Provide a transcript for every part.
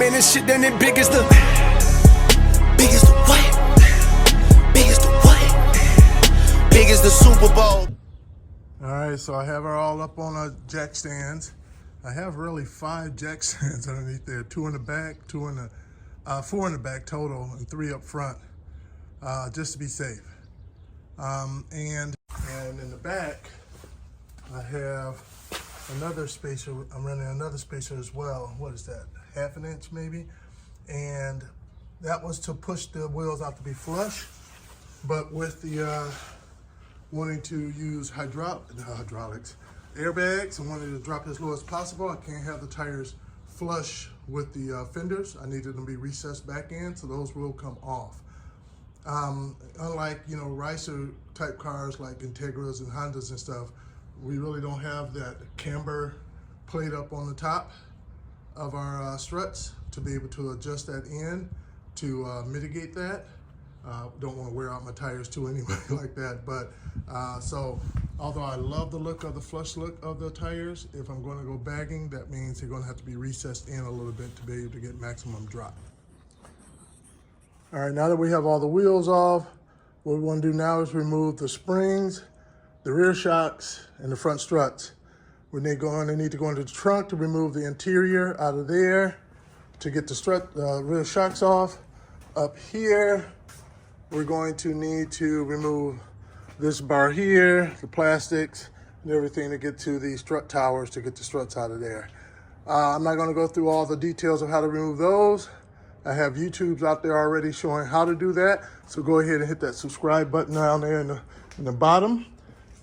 man, this shit done it big as the what? Big as the what? Big as the Super Bowl. All right, so I have her all up on our jack stands. I have really 5 jack stands underneath there, 2 in the back, 4 in the back total, and 3 up front, just to be safe. And in the back, I have another spacer. I'm running another spacer as well. What is that? 1/2 inch maybe? And that was to push the wheels out to be flush. But with the wanting to use hydraulics, airbags, and wanted to drop as low as possible, I can't have the tires flush with the fenders. I needed them to be recessed back in, so those will come off. Unlike, you know, Ricer type cars like Integras and Hondas and stuff, we really don't have that camber plate up on the top of our struts to be able to adjust that in to mitigate that. Don't want to wear out my tires too anyway like that, but so although I love the look of the flush look of the tires, if I'm going to go bagging, that means they're going to have to be recessed in a little bit to be able to get maximum drop. All right, now that we have all the wheels off, what we want to do now is remove the springs, the rear shocks, and the front struts. They need to go into the trunk to remove the interior out of there to get the rear shocks off. Up here, we're going to need to remove this bar here, the plastics, and everything to get to the strut towers to get the struts out of there. I'm not going to go through all the details of how to remove those. I have YouTubes out there already showing how to do that. So go ahead and hit that subscribe button down there in the bottom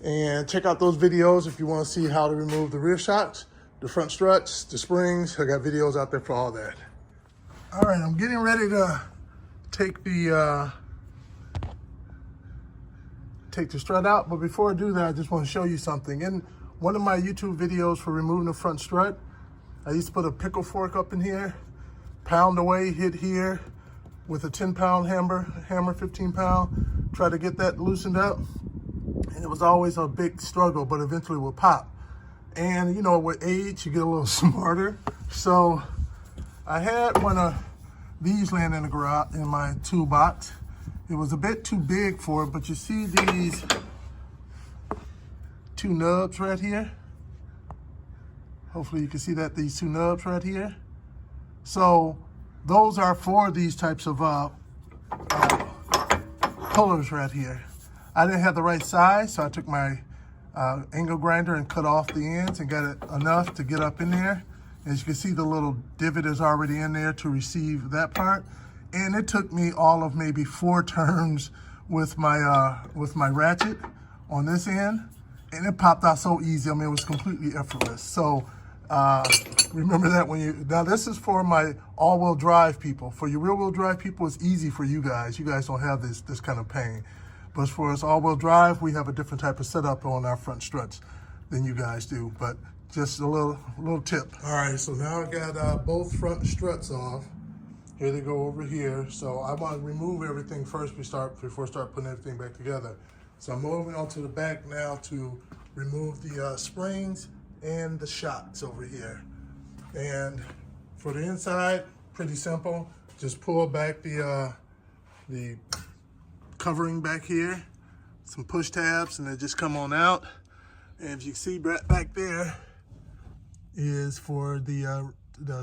and check out those videos if you want to see how to remove the rear shocks, the front struts, the springs. I got videos out there for all that. All right, I'm getting ready to take the strut out, but before I do that, I just want to show you something. In one of my YouTube videos for removing the front strut, I used to put a pickle fork up in here, pound away, hit here with a 10-pound hammer, 15-pound, try to get that loosened up. And it was always a big struggle, but eventually it would pop. And you know, with age, you get a little smarter. So I had one of these laying in the garage in my toolbox. It was a bit too big for it, but you see these 2 nubs right here? Hopefully you can see that, these 2 nubs right here. So those are for these types of pullers right here. I didn't have the right size, so I took my angle grinder and cut off the ends and got it enough to get up in there. As you can see, the little divot is already in there to receive that part. And it took me all of maybe 4 turns with my ratchet on this end, and it popped out so easy. I mean, it was completely effortless. So remember that when you, now this is for my all-wheel drive people. For your rear-wheel drive people, it's easy for you guys. You guys don't have this kind of pain. But for us all-wheel drive, we have a different type of setup on our front struts than you guys do. But just a little tip. All right, so now I got both front struts off. Here they go over here. So I want to remove everything first before I start putting everything back together. So I'm moving on to the back now to remove the springs and the shocks over here. And for the inside, pretty simple. Just pull back the covering back here, some push tabs, and they just come on out. And if you see back there is for the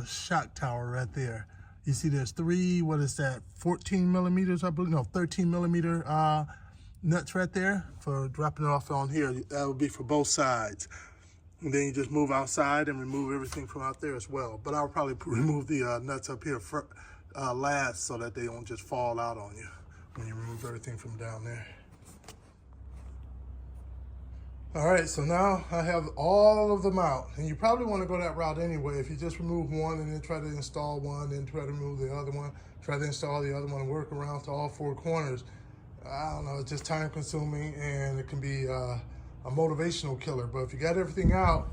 shock tower right there. You see there's 3, what is that, 14 millimeters, I believe, no, 13 millimeter nuts right there for dropping it off on here. That would be for both sides. And then you just move outside and remove everything from out there as well. But I'll probably remove the nuts up here last so that they don't just fall out on you when you remove everything from down there. All right, so now I have all of them out. And you probably want to go that route anyway. If you just remove one and then try to install one, then try to remove the other one, try to install the other one and work around to all 4 corners. I don't know, it's just time consuming and it can be a motivational killer. But if you got everything out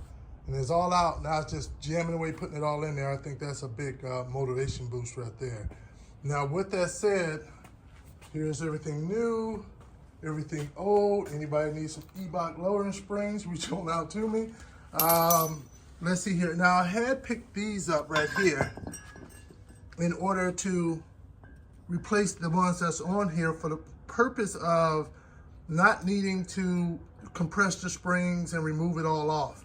and it's all out, now it's just jamming away, putting it all in there, I think that's a big motivation boost right there. Now with that said, here's everything new, everything old. Anybody needs some E-Box lowering springs, reach on out to me. Let's see here. Now I had picked these up right here. in order to replace the ones that's on here for the purpose of not needing to compress the springs and remove it all off.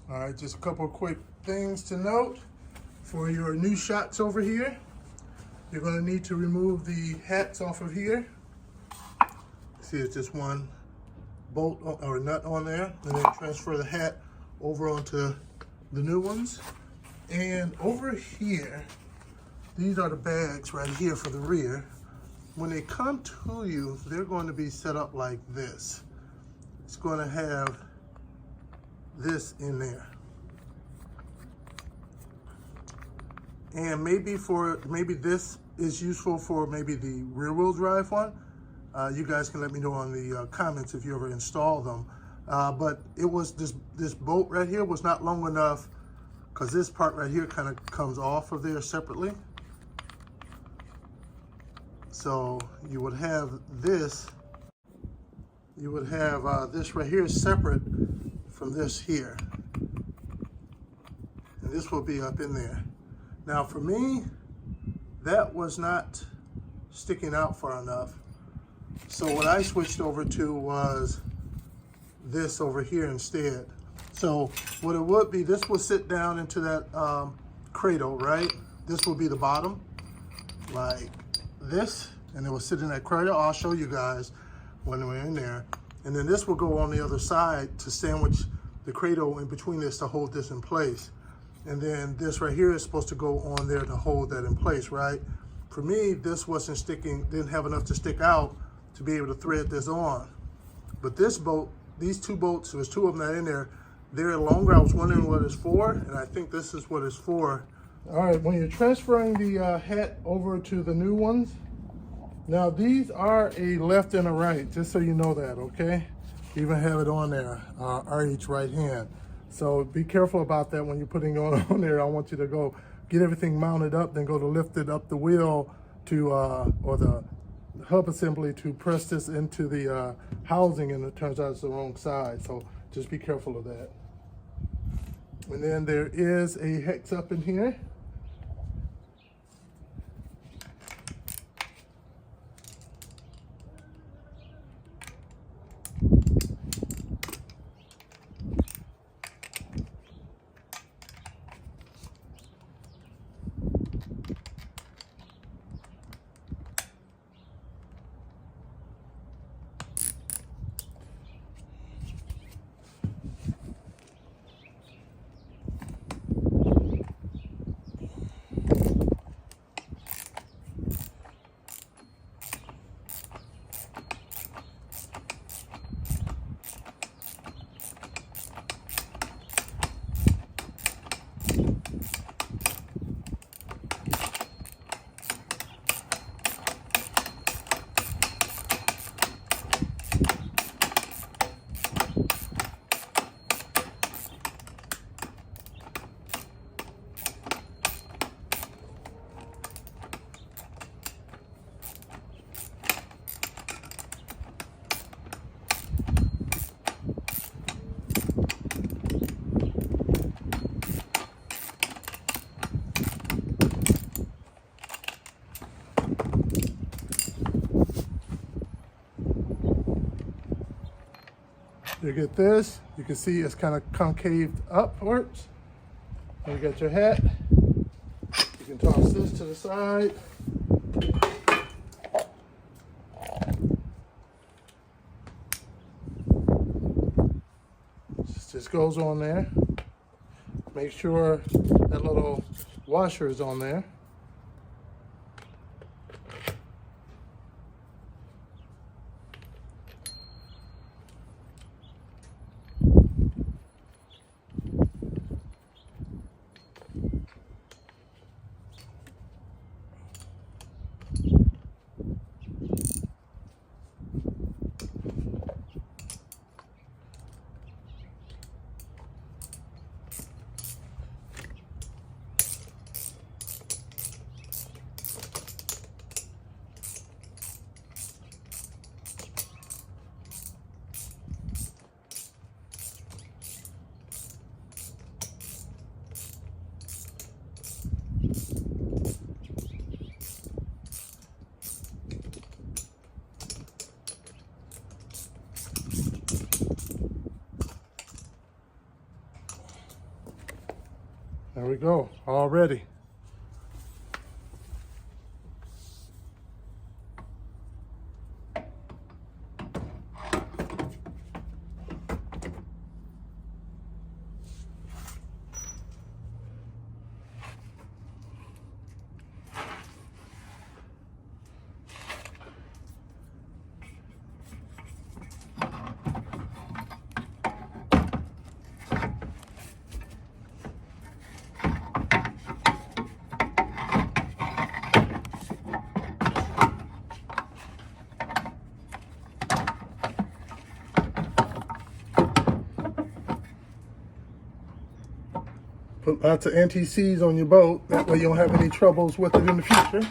All right, just a couple of quick things to note. For your new shots over here, you're going to need to remove the hats off of here. See, it's just one bolt or nut on there, and then transfer the hat over onto the new ones. And over here, these are the bags right here for the rear. When they come to you, they're going to be set up like this. It's going to have this in there. And maybe this is useful for maybe the rear wheel drive one. You guys can let me know on the comments if you ever install them. But it was this bolt right here was not long enough, because this part right here kind of comes off of there separately. So you would have this. You would have this right here separate from this here, and this will be up in there. Now for me, that was not sticking out far enough. So what I switched over to was this over here instead. So what it would be, this will sit down into that cradle, right? This will be the bottom, like this, and it will sit in that cradle. I'll show you guys when we're in there. And then this will go on the other side to sandwich the cradle in between this to hold this in place. And then this right here is supposed to go on there to hold that in place, right? For me, this wasn't sticking, didn't have enough to stick out to be able to thread this on. But this bolt, these two bolts, there's two of them that in there, they're longer. I was wondering what it's for, and I think this is what it's for. All right, when you're transferring the hat over to the new ones, now these are a left and a right, just so you know that, okay? You even have it on there, RH right hand. So be careful about that when you're putting it on there. I want you to go get everything mounted up, then go to lift it up the wheel to, or the hub assembly to press this into the housing, and it turns out it's the wrong side. So just be careful of that. And then there is a hex up in here. You get this, you can see it's kind of concaved upwards. And you got your hat. You can toss this to the side. Just goes on there. Make sure that little washer is on there. we go, all ready. Put lots of anti-seize on your boat. That way you don't have any troubles with it in the future.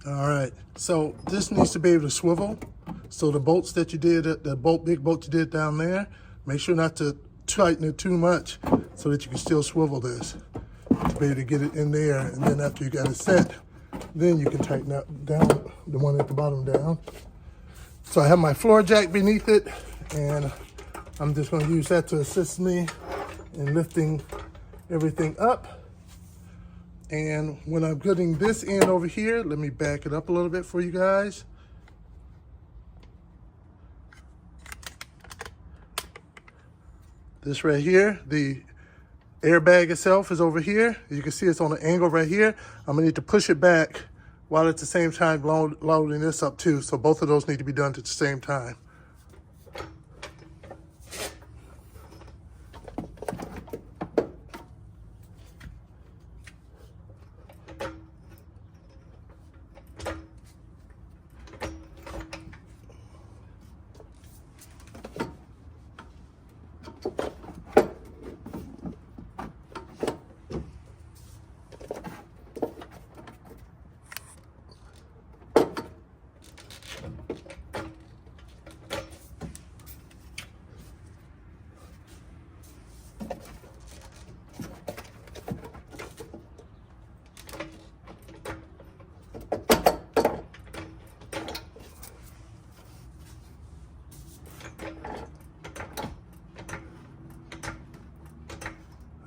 All right, so this needs to be able to swivel. So the bolts that you did, big bolt you did down there, make sure not to tighten it too much so that you can still swivel this. To be able to get it in there, and then after you got it set, then you can tighten down the one at the bottom down. So I have my floor jack beneath it, and I'm just gonna use that to assist me in lifting everything up. And when I'm getting this end over here, let me back it up a little bit for you guys. This right here, the airbag itself is over here. You can see it's on an angle right here. I'm gonna need to push it back while at the same time loading this up too. So both of those need to be done at the same time.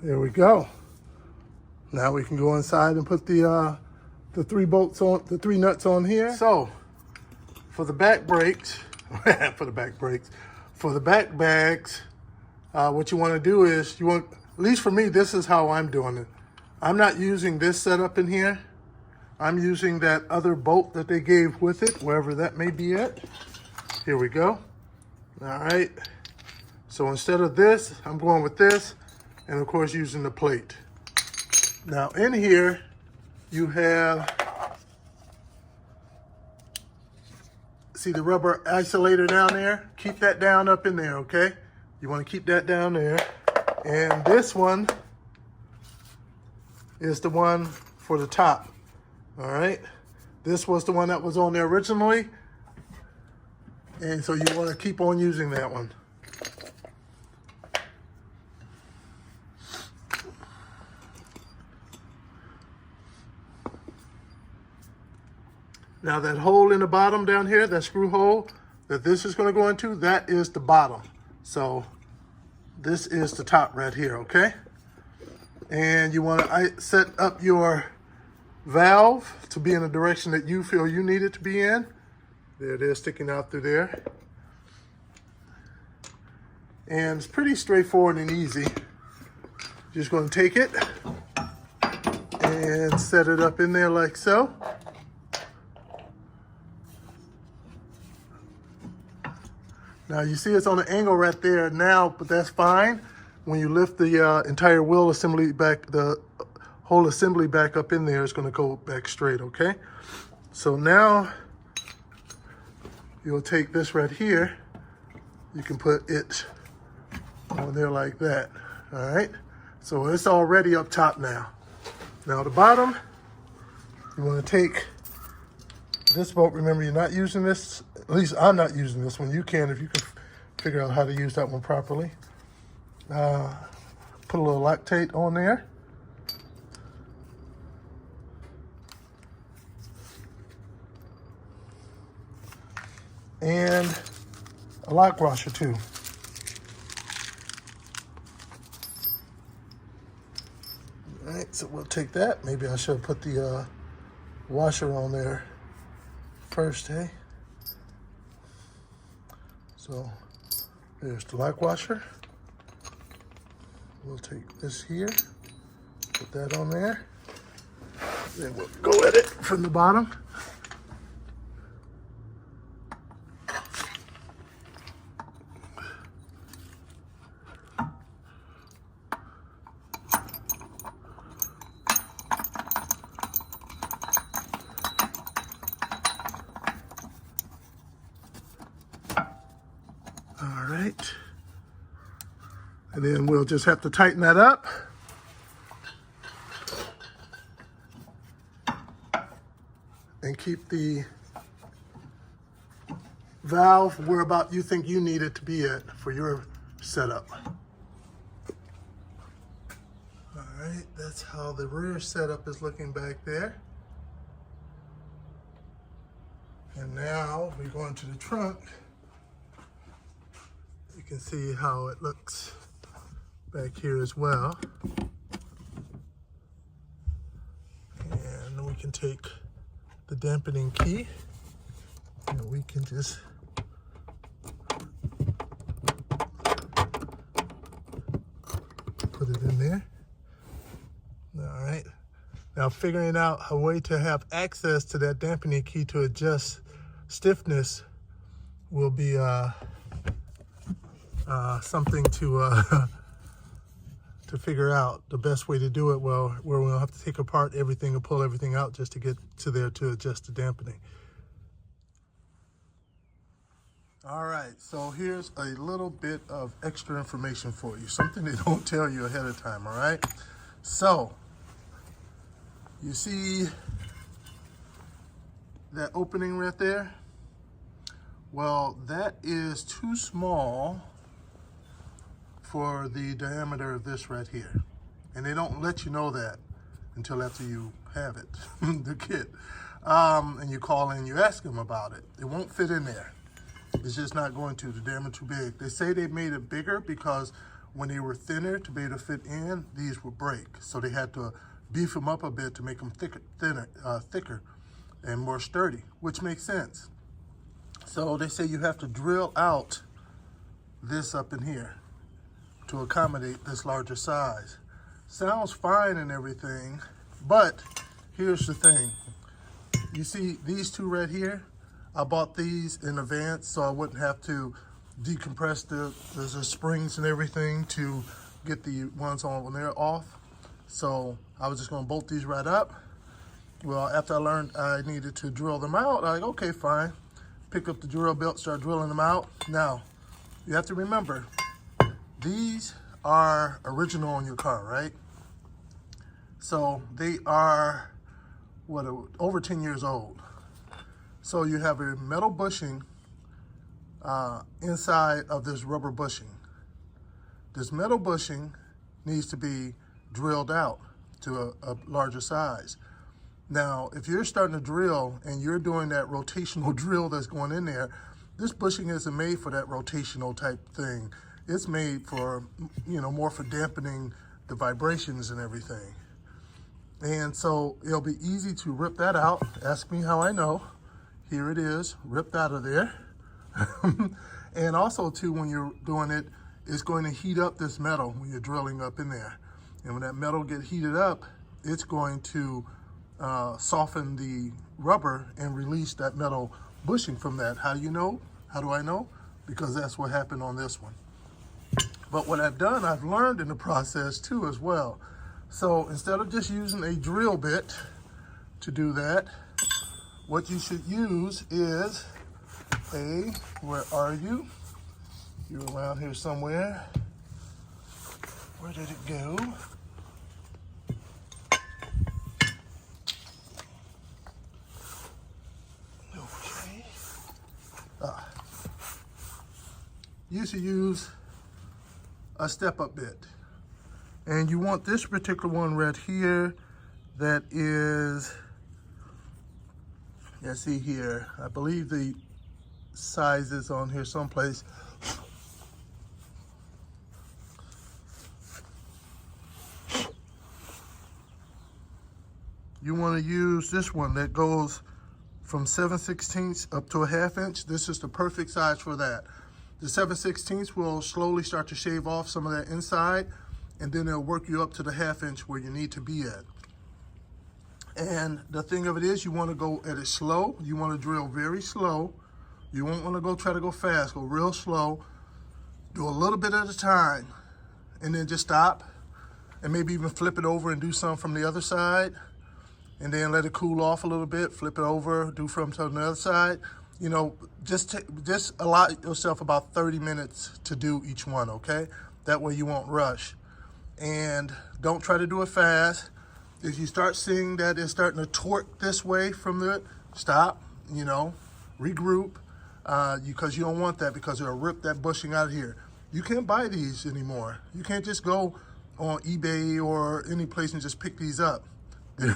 There we go. Now we can go inside and put the 3 bolts on, the 3 nuts on here. So for the back brakes, for the back bags, what you want to do is at least for me, this is how I'm doing it. I'm not using this setup in here. I'm using that other bolt that they gave with it, wherever that may be at. Here we go. All right. So instead of this, I'm going with this. And of course, using the plate. Now in here, you have, see the rubber isolator down there? Keep that down up in there, okay? You wanna keep that down there. And this one is the one for the top, all right? This was the one that was on there originally. And so you wanna keep on using that one. Now that hole in the bottom down here, that screw hole that this is gonna go into, that is the bottom. So this is the top right here, okay? And you wanna set up your valve to be in the direction that you feel you need it to be in. There it is sticking out through there. And it's pretty straightforward and easy. Just going to take it and set it up in there like so. Now you see it's on an angle right there now, but that's fine. When you lift the entire wheel assembly back, the whole assembly back up in there, it's going to go back straight, okay? So now you'll take this right here. You can put it on there like that, all right? So it's already up top now. Now the bottom, you want to take this bolt. Remember, you're not using this. At least I'm not using this one. You can if you can figure out how to use that one properly. Put a little lactate on there. And a lock washer too. All right, so we'll take that. Maybe I should put the washer on there first, hey? So there's the lock washer. We'll take this here, put that on there. Then we'll go at it from the bottom. All right, and then we'll just have to tighten that up. And keep the valve where about you think you need it to be at for your setup. All right, that's how the rear setup is looking back there. And now we go into the trunk. You can see how it looks back here as well. And we can take the dampening key and we can just put it in there. All right. Now figuring out a way to have access to that dampening key to adjust stiffness will be something to figure out the best way to do it. Well, where we'll have to take apart everything and pull everything out just to get to there to adjust the dampening. All right, so here's a little bit of extra information for you, something they don't tell you ahead of time, all right? So, you see that opening right there? Well, that is too small for the diameter of this right here. And they don't let you know that until after you have it, the kit. And you call in, you ask them about it. It won't fit in there. It's just not going to, the diameter too big. They say they made it bigger because when they were thinner to be able to fit in, these would break. So they had to beef them up a bit to make them thicker and more sturdy, which makes sense. So they say you have to drill out this up in here to accommodate this larger size. Sounds fine and everything, but here's the thing. You see these two right here? I bought these in advance so I wouldn't have to decompress the springs and everything to get the ones on when they're off. So I was just gonna bolt these right up. Well, after I learned I needed to drill them out, I like, okay, fine. Pick up the drill bit, start drilling them out. Now, you have to remember, these are original on your car, right? So they are, what, over 10 years old. So you have a metal bushing inside of this rubber bushing. This metal bushing needs to be drilled out to a larger size. Now, if you're starting to drill and you're doing that rotational drill that's going in there, this bushing isn't made for that rotational type thing. It's made for, you know, more for dampening the vibrations and everything. And so it'll be easy to rip that out. Ask me how I know. Here it is, ripped out of there. And also too, when you're doing it, it's going to heat up this metal when you're drilling up in there. And when that metal gets heated up, it's going to soften the rubber and release that metal bushing from that. How do you know? How do I know? Because that's what happened on this one. But what I've done, I've learned in the process too as well. So instead of just using a drill bit to do that, what you should use is where are you? You're around here somewhere. Where did it go? Okay. You should use a step-up bit. And you want this particular one right here that is, let's see here, I believe the size is on here someplace. You want to use this one that goes from 7/16 up to a 1/2 inch. This is the perfect size for that. The 7/16 will slowly start to shave off some of that inside, and then it'll work you up to the 1/2 inch where you need to be at. And the thing of it is, you want to go at it slow. You want to drill very slow. You won't want to try to go fast. Go real slow. Do a little bit at a time, and then just stop, and maybe even flip it over and do some from the other side, and then let it cool off a little bit. Flip it over, do from the other side. You know, just allow yourself about 30 minutes to do each one. Okay, that way you won't rush, and don't try to do it fast. If you start seeing that it's starting to torque this way from it, stop. You know, regroup. Because you don't want that, because it'll rip that bushing out of here. You can't buy these anymore. You can't just go on eBay or any place and just pick these up. You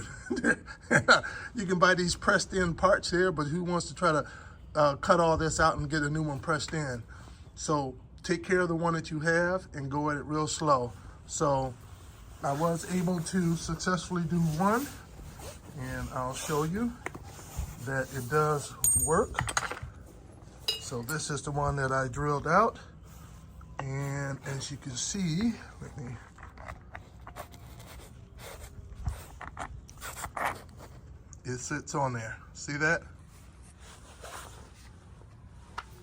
can buy these pressed in parts here, but who wants to try to cut all this out and get a new one pressed in? So take care of the one that you have and go at it real slow. So I was able to successfully do one, and I'll show you that it does work. So this is the one that I drilled out, and as you can see, it sits on there. See that?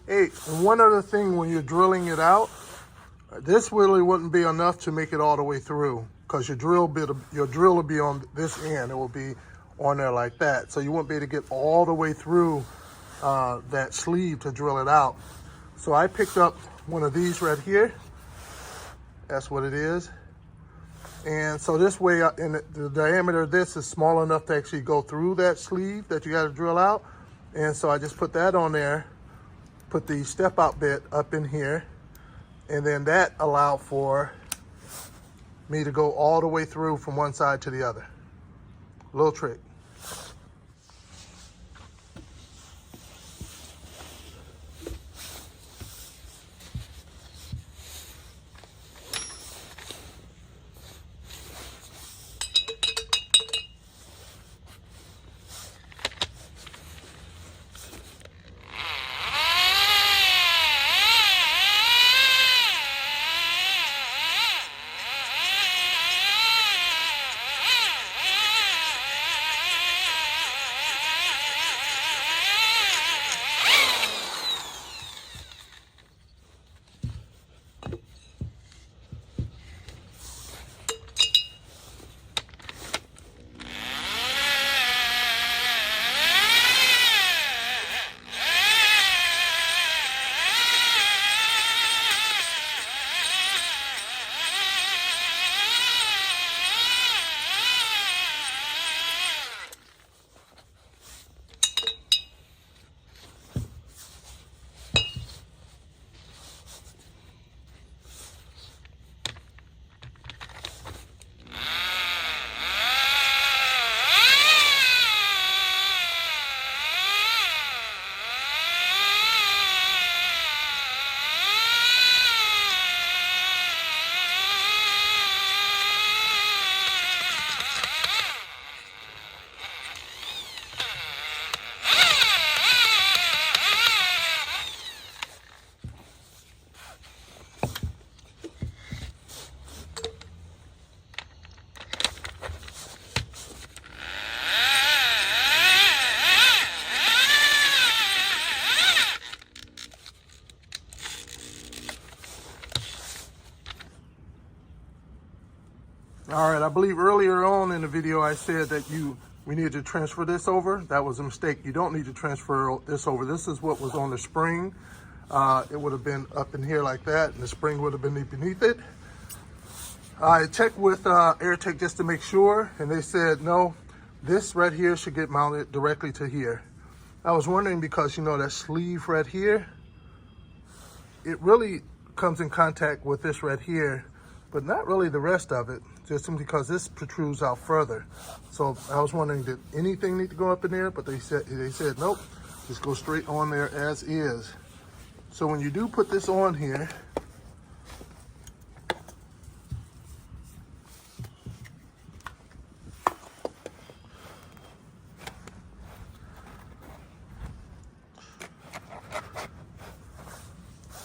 Hey, and one other thing, when you're drilling it out, this really wouldn't be enough to make it all the way through, because your drill will be on this end. It will be on there like that, so you won't be able to get all the way through that sleeve to drill it out. So I picked up one of these right here. That's what it is. And so this way, and the diameter of this is small enough to actually go through that sleeve that you got to drill out. And so I just put that on there, put the step out bit up in here, and then that allowed for me to go all the way through from one side to the other. Little trick. All right, I believe earlier on in the video I said that we needed to transfer this over. That was a mistake. You don't need to transfer this over. This is what was on the spring. It would have been up in here like that, and the spring would have been beneath it. I checked with Airtekk just to make sure, and they said, no, this right here should get mounted directly to here. I was wondering because, you know, that sleeve right here, it really comes in contact with this right here, but not really the rest of it, just simply because this protrudes out further. So I was wondering, did anything need to go up in there? But they said nope, just go straight on there as is. So when you do put this on here,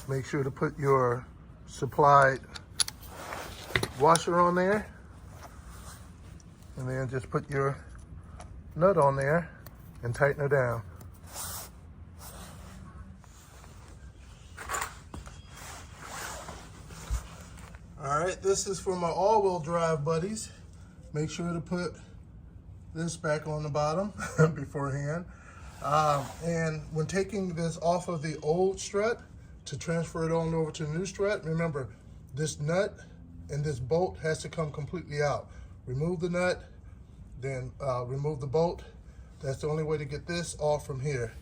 make sure to put your supplied washer on there, and then just put your nut on there and tighten it down. All right, this is for my all-wheel drive buddies. Make sure to put this back on the bottom beforehand. And when taking this off of the old strut to transfer it on over to the new strut, remember this nut and this bolt has to come completely out. Remove the nut, then remove the bolt. That's the only way to get this off from here.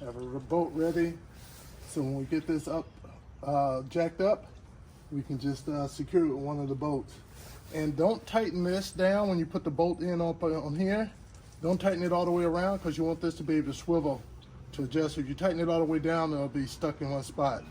Have a bolt ready, so when we get this up, jacked up, we can just secure it with one of the bolts. And don't tighten this down when you put the bolt in on here. Don't tighten it all the way around, because you want this to be able to swivel to adjust. If you tighten it all the way down, it'll be stuck in one spot.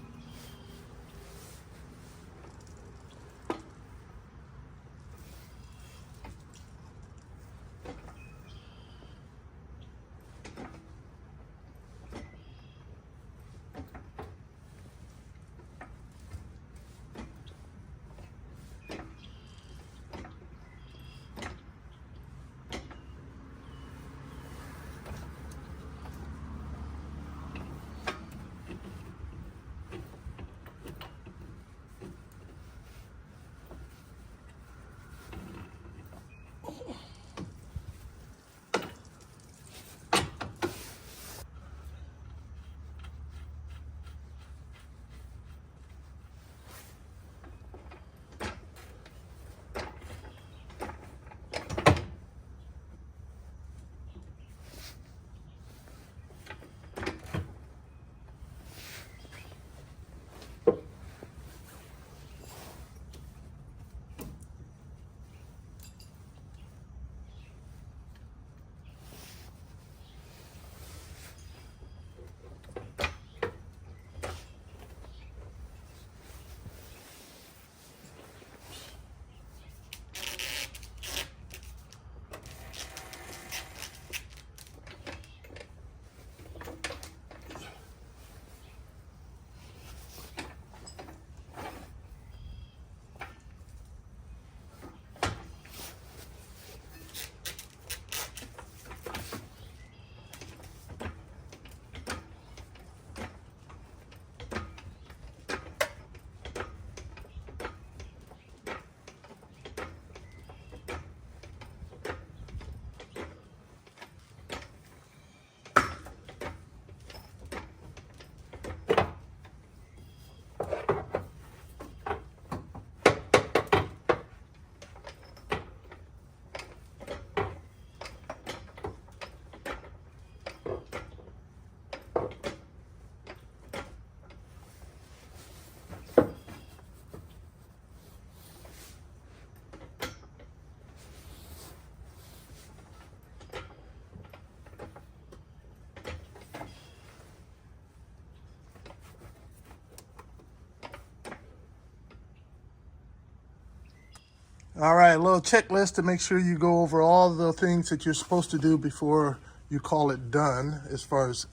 All right, a little checklist to make sure you go over all the things that you're supposed to do before you call it done as far as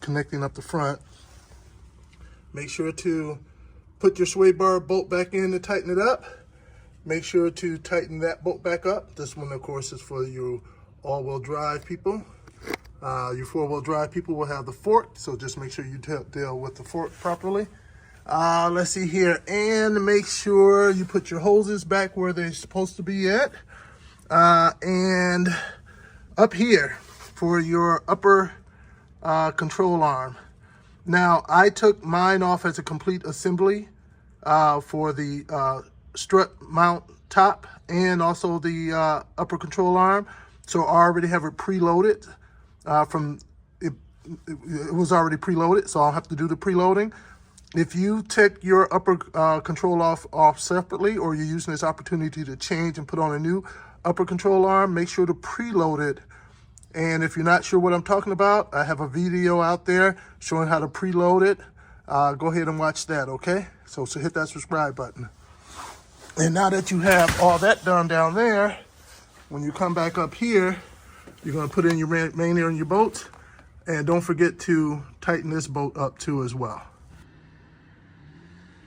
connecting up the front. Make sure to put your sway bar bolt back in to tighten it up. Make sure to tighten that bolt back up. This one, of course, is for you all-wheel drive people. Your four-wheel drive people will have the fork, so just make sure you deal with the fork properly. Let's see here, and make sure you put your hoses back where they're supposed to be at. And up here for your upper control arm. Now, I took mine off as a complete assembly for the strut mount top and also the upper control arm. So I already have it preloaded it was already preloaded, so I'll have to do the preloading. If you take your upper control off separately, or you're using this opportunity to change and put on a new upper control arm, make sure to preload it. And if you're not sure what I'm talking about, I have a video out there showing how to preload it. Go ahead and watch that, okay? So hit that subscribe button. And now that you have all that done down there, when you come back up here, you're gonna put in your main air in your bolt, and don't forget to tighten this bolt up too as well.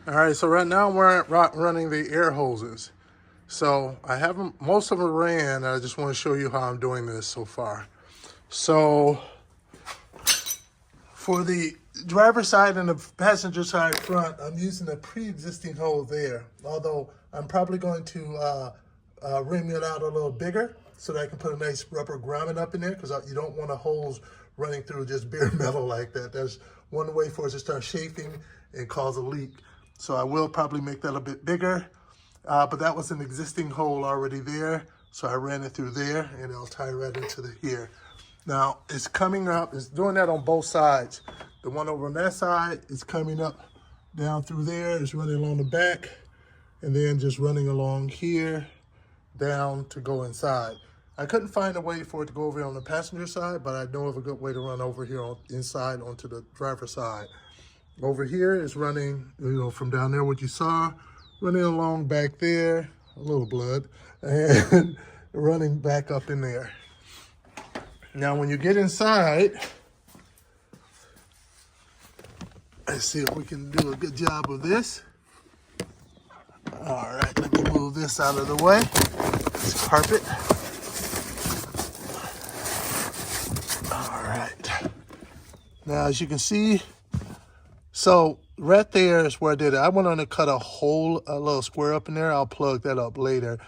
All right, so right now we're running the air hoses. So I have them, most of them ran, and I just want to show you how I'm doing this so far. So for the driver's side and the passenger side front, I'm using a pre-existing hole there, although I'm probably going to rim it out a little bigger so that I can put a nice rubber grommet up in there, because you don't want a hose running through just bare metal like that. That's one way for it to start chafing and cause a leak. So I will probably make that a bit bigger, but that was an existing hole already there. So I ran it through there, and it'll tie right into here. Now it's coming up, it's doing that on both sides. The one over on that side is coming up down through there, it's running along the back, and then just running along here down to go inside. I couldn't find a way for it to go over on the passenger side, but I know of a good way to run over here inside onto the driver's side. Over here is running, from down there, what you saw, running along back there, a little blood, and running back up in there. Now, when you get inside, let's see if we can do a good job of this. All right, let me move this out of the way. This carpet. All right. Now, as you can see, so right there is where I did it. I went on to cut a little square up in there. I'll plug that up later.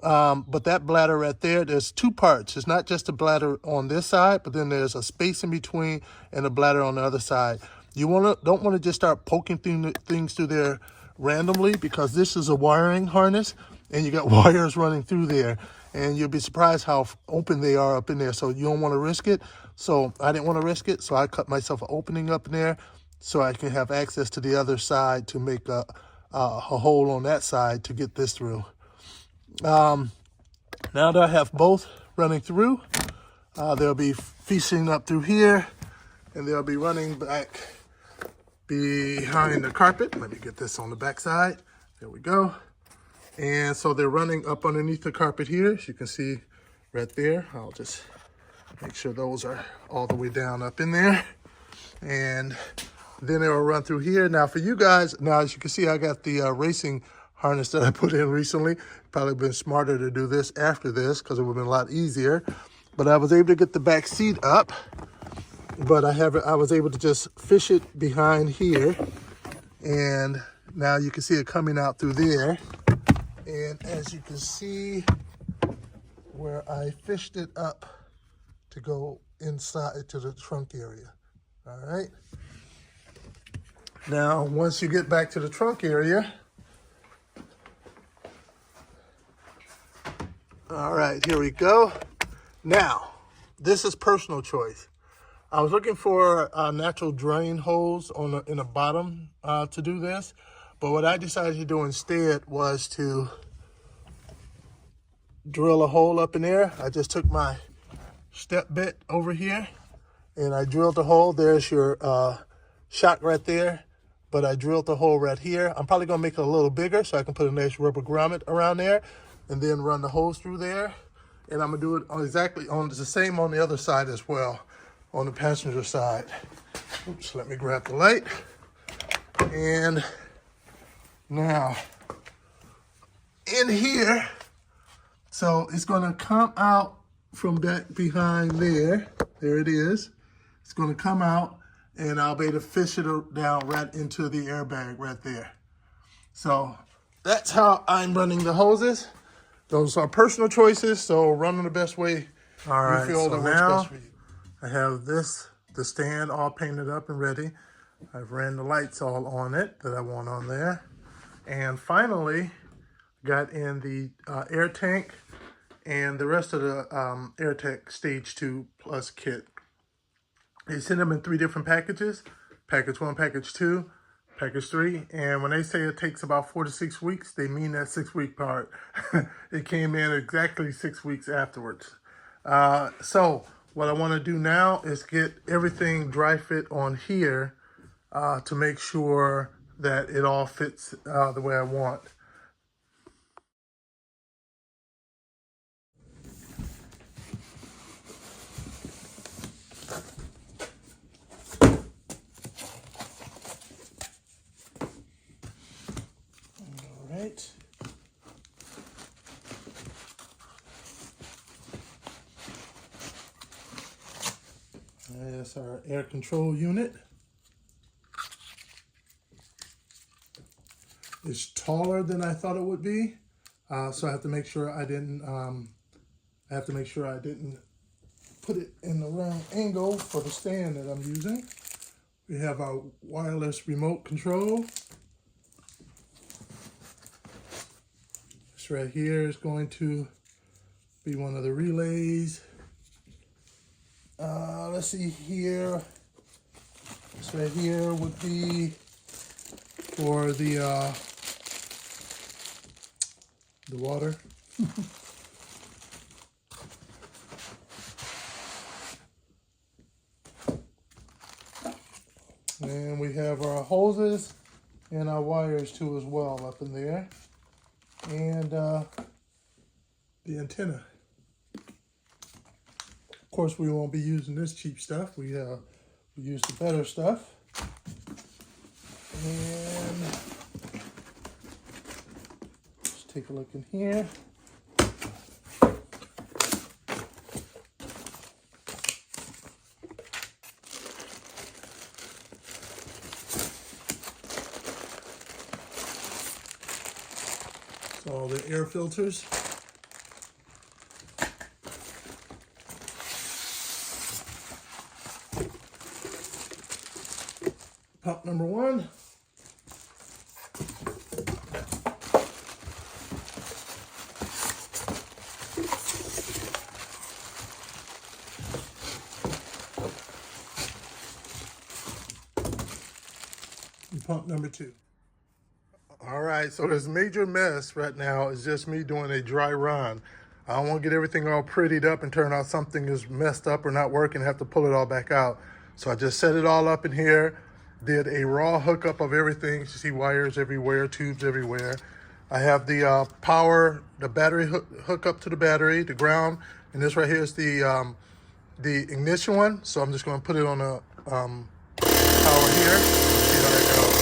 But that bladder right there, there's two parts. It's not just a bladder on this side, but then there's a space in between and a bladder on the other side. You don't want to just start poking things through there randomly, because this is a wiring harness and you got wires running through there, and you'll be surprised how open they are up in there. So you don't want to risk it. So I didn't want to risk it. So I cut myself an opening up in there so I can have access to the other side to make a hole on that side to get this through. Now that I have both running through, they'll be feasting up through here, and they'll be running back behind the carpet. Let me get this on the back side. There we go. And so they're running up underneath the carpet here, as you can see right there. I'll just make sure those are all the way down up in there. And then they'll run through here. Now for you guys, now as you can see, I got the racing harness that I put in recently. Probably been smarter to do this after this, because it would have been a lot easier. But I was able to get the back seat up, but I was able to just fish it behind here, and now you can see it coming out through there. And as you can see, where I fished it up to go inside to the trunk area. All right. Now, once you get back to the trunk area, all right, here we go. Now, this is personal choice. I was looking for a natural drain hose in the bottom to do this, but what I decided to do instead was to drill a hole up in there. I just took my step bit over here and I drilled a hole. There's your shock right there, but I drilled the hole right here. I'm probably gonna make it a little bigger so I can put a nice rubber grommet around there. and then run the hose through there. And I'm gonna do it exactly on the same on the other side as well, on the passenger side. Oops, let me grab the light. And now in here, so it's gonna come out from back behind there. There it is. It's gonna come out, and I'll be able to fish it down right into the airbag right there. So that's how I'm running the hoses. Those are personal choices, so run them the best way you feel that works best for you. I have the stand all painted up and ready. I've ran the lights all on it that I want on there. And finally, got in the air tank and the rest of the Airtekk Stage 2 Plus kit. They send them in 3 different packages: package 1, package 2, package 3. And when they say it takes about 4 to 6 weeks, they mean that 6-week part. It came in exactly 6 weeks afterwards. So what I want to do now is get everything dry fit on here to make sure that it all fits the way I want. All right. That's our air control unit. It's taller than I thought it would be, so I have to make sure I didn't. Put it in the wrong angle for the stand that I'm using. We have our wireless remote control. This right here is going to be one of the relays. Let's see here. This right here would be for the water. And we have our hoses and our wires too as well up in there. And the antenna. Of course, we won't be using this cheap stuff. We use the better stuff. And let's take a look in here. So the air filters. Pump number 1. And pump number 2. All right, so this major mess right now is just me doing a dry run. I don't want to get everything all prettied up and turn out something is messed up or not working and have to pull it all back out. So I just set it all up in here, did a raw hookup of everything. You see wires everywhere, tubes everywhere. I have the the battery hookup to the battery, the ground, and this right here is the ignition one. So I'm just going to put it on the power here. See how that goes.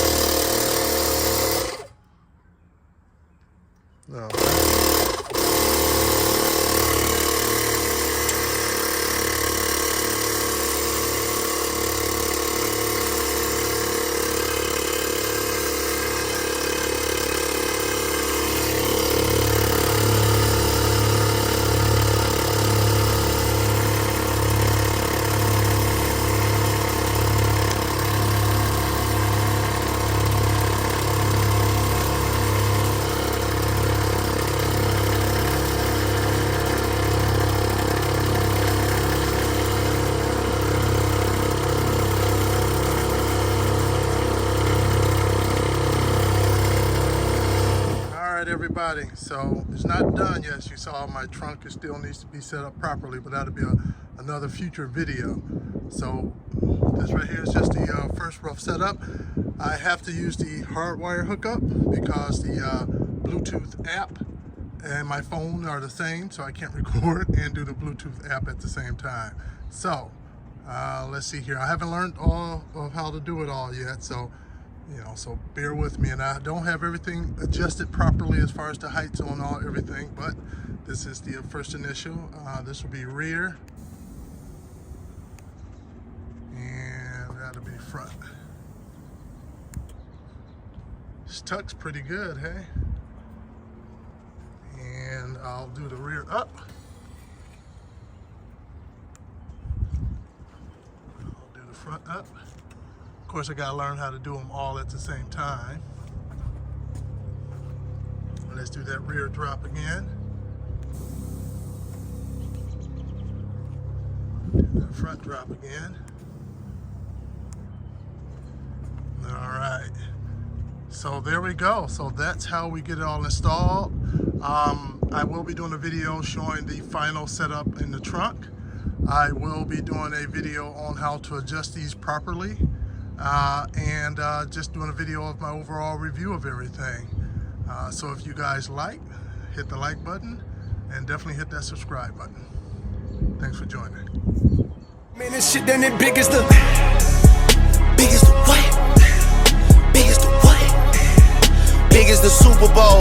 No. Everybody, so it's not done yet. As you saw, my trunk still needs to be set up properly, but that'll be another future video. So this right here is just the first rough setup. I have to use the hardwire hookup because the Bluetooth app and my phone are the same, so I can't record and do the Bluetooth app at the same time. So let's see here. I haven't learned all of how to do it all yet, so so bear with me. And I don't have everything adjusted properly as far as the heights on everything, but this is the first initial. This will be rear, and that'll be front. This tuck's pretty good, hey? And I'll do the rear up. I'll do the front up. Of course, I gotta learn how to do them all at the same time. Let's do that rear drop again. Do that front drop again. All right. So there we go. So that's how we get it all installed. I will be doing a video showing the final setup in the trunk. I will be doing a video on how to adjust these properly. And just doing a video of my overall review of everything. So if you guys hit the like button and definitely hit that subscribe button. Thanks for joining. Man, this shit done it big as the what? Big as the what? Big as the Super Bowl.